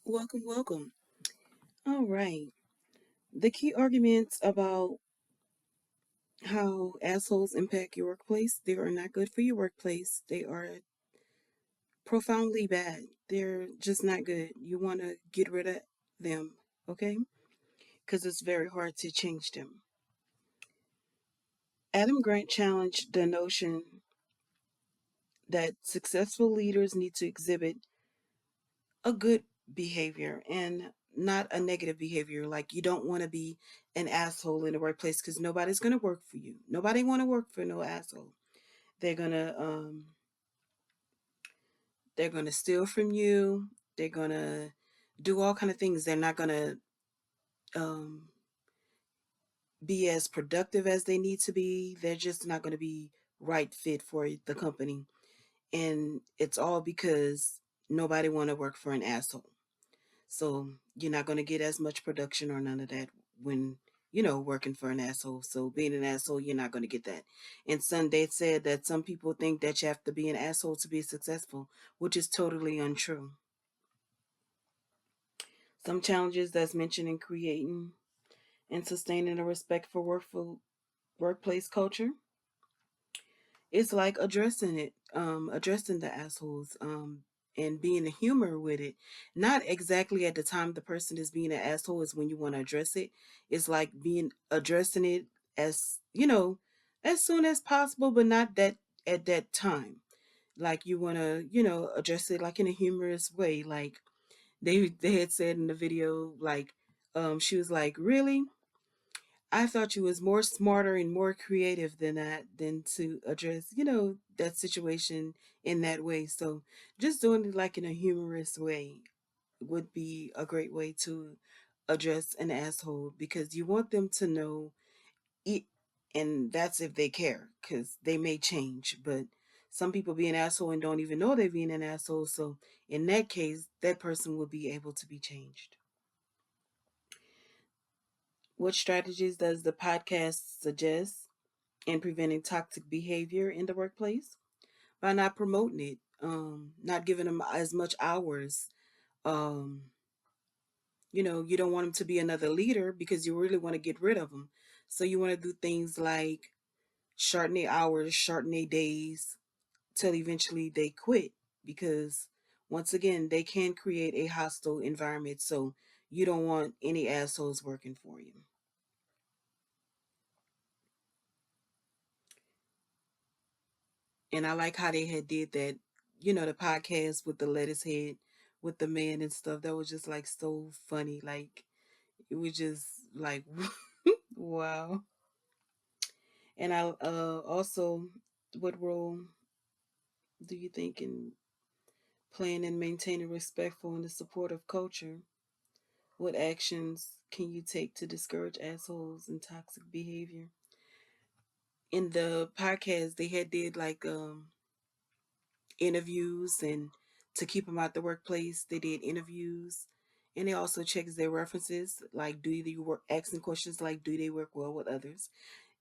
Welcome, welcome. All right. The key arguments about how assholes impact your workplace, they are not good for your workplace. They are profoundly bad. They're just not good. You want to get rid of them, okay? Because it's very hard to change them. Adam Grant challenged the notion that successful leaders need to exhibit a good behavior and not a negative behavior. Like you don't want to be an asshole in the workplace because nobody's gonna work for you. Nobody want to work for no asshole. They're gonna um they're gonna steal from you. They're gonna do all kind of things. They're not gonna um be as productive as they need to be. They're just not gonna be right fit for the company. And it's all because nobody want to work for an asshole. So you're not going to get as much production or none of that when, working for an asshole. So being an asshole, you're not going to get that. And Sunday said that some people think that you have to be an asshole to be successful, which is totally untrue. Some challenges that's mentioned in creating and sustaining a respect for workplace culture. It's like addressing it, addressing the assholes, and being a humor with it. Not exactly at the time the person is being an asshole is when you want to address it. It's like being addressing it as as soon as possible, but not that at that time. Like you want to address it like in a humorous way. Like they had said in the video, like she was like, really, I thought you was more smarter and more creative than that, than to address, that situation in that way. So just doing it like in a humorous way would be a great way to address an asshole because you want them to know it, and that's if they care, because they may change. But some people be an asshole and don't even know they're being an asshole. So in that case, that person will be able to be changed. What strategies does the podcast suggest in preventing toxic behavior in the workplace? By not promoting it, not giving them as much hours. Um, you don't want them to be another leader because you really want to get rid of them. So you want to do things like shorten their hours, shorten their days till eventually they quit because once again, they can create a hostile environment. So you don't want any assholes working for you. And I like how they had did that, the podcast with the lettuce head with the man and stuff. That was just like so funny. Like it was just like wow. And I also, what role do you think in playing and maintaining respectful and the supportive culture? What actions can you take to discourage assholes and toxic behavior? In the podcast, they had did like interviews, and to keep them out the workplace they did interviews, and they also checks their references, like do they work, asking questions like do they work well with others.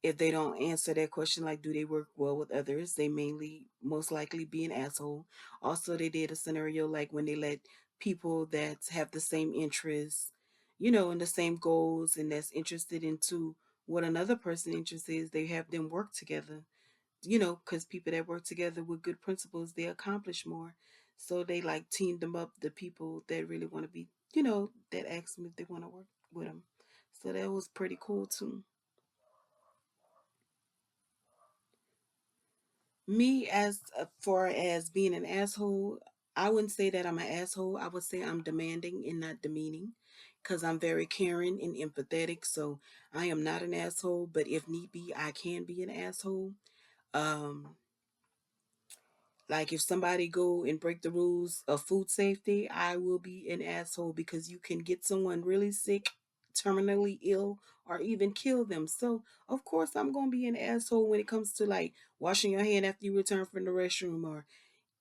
If they don't answer that question like do they work well with others, they mainly most likely be an asshole. Also they did a scenario like when they let people that have the same interests, and the same goals, and that's interested into what another person interest is, they have them work together, because people that work together with good principles, they accomplish more. So they like teamed them up, the people that really want to be, that ask them if they want to work with them. So that was pretty cool too. Me, as far as being an asshole, I wouldn't say that I'm an asshole. I would say I'm demanding and not demeaning, because I'm very caring and empathetic. So I am not an asshole, but if need be, I can be an asshole. Um, Like if somebody go and break the rules of food safety, I will be an asshole because you can get someone really sick, terminally ill, or even kill them. So of course I'm gonna be an asshole when it comes to like washing your hand after you return from the restroom, or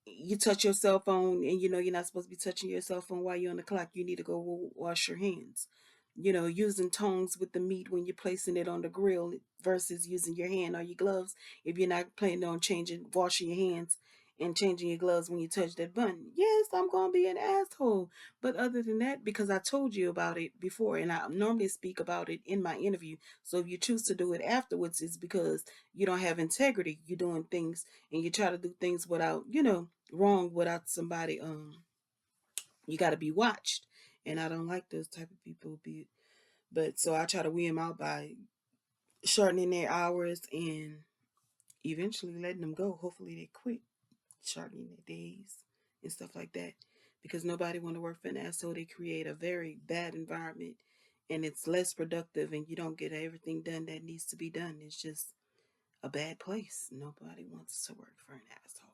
you touch your cell phone and you're not supposed to be touching your cell phone while you're on the clock. You need to go wash your hands. Using tongs with the meat when you're placing it on the grill versus using your hand or your gloves if you're not planning on washing your hands and changing your gloves when you touch that button. Yes, I'm going to be an asshole. But other than that, because I told you about it before and I normally speak about it in my interview. So if you choose to do it afterwards, it's because you don't have integrity. You're doing things and you try to do things without, wrong without somebody. You got to be watched. And I don't like those type of people. But so I try to weed them out by shortening their hours and eventually letting them go. Hopefully they quit shortening their days and stuff like that, because nobody want to work for an asshole. They create a very bad environment, and it's less productive, and you don't get everything done that needs to be done. It's just a bad place. Nobody wants to work for an asshole.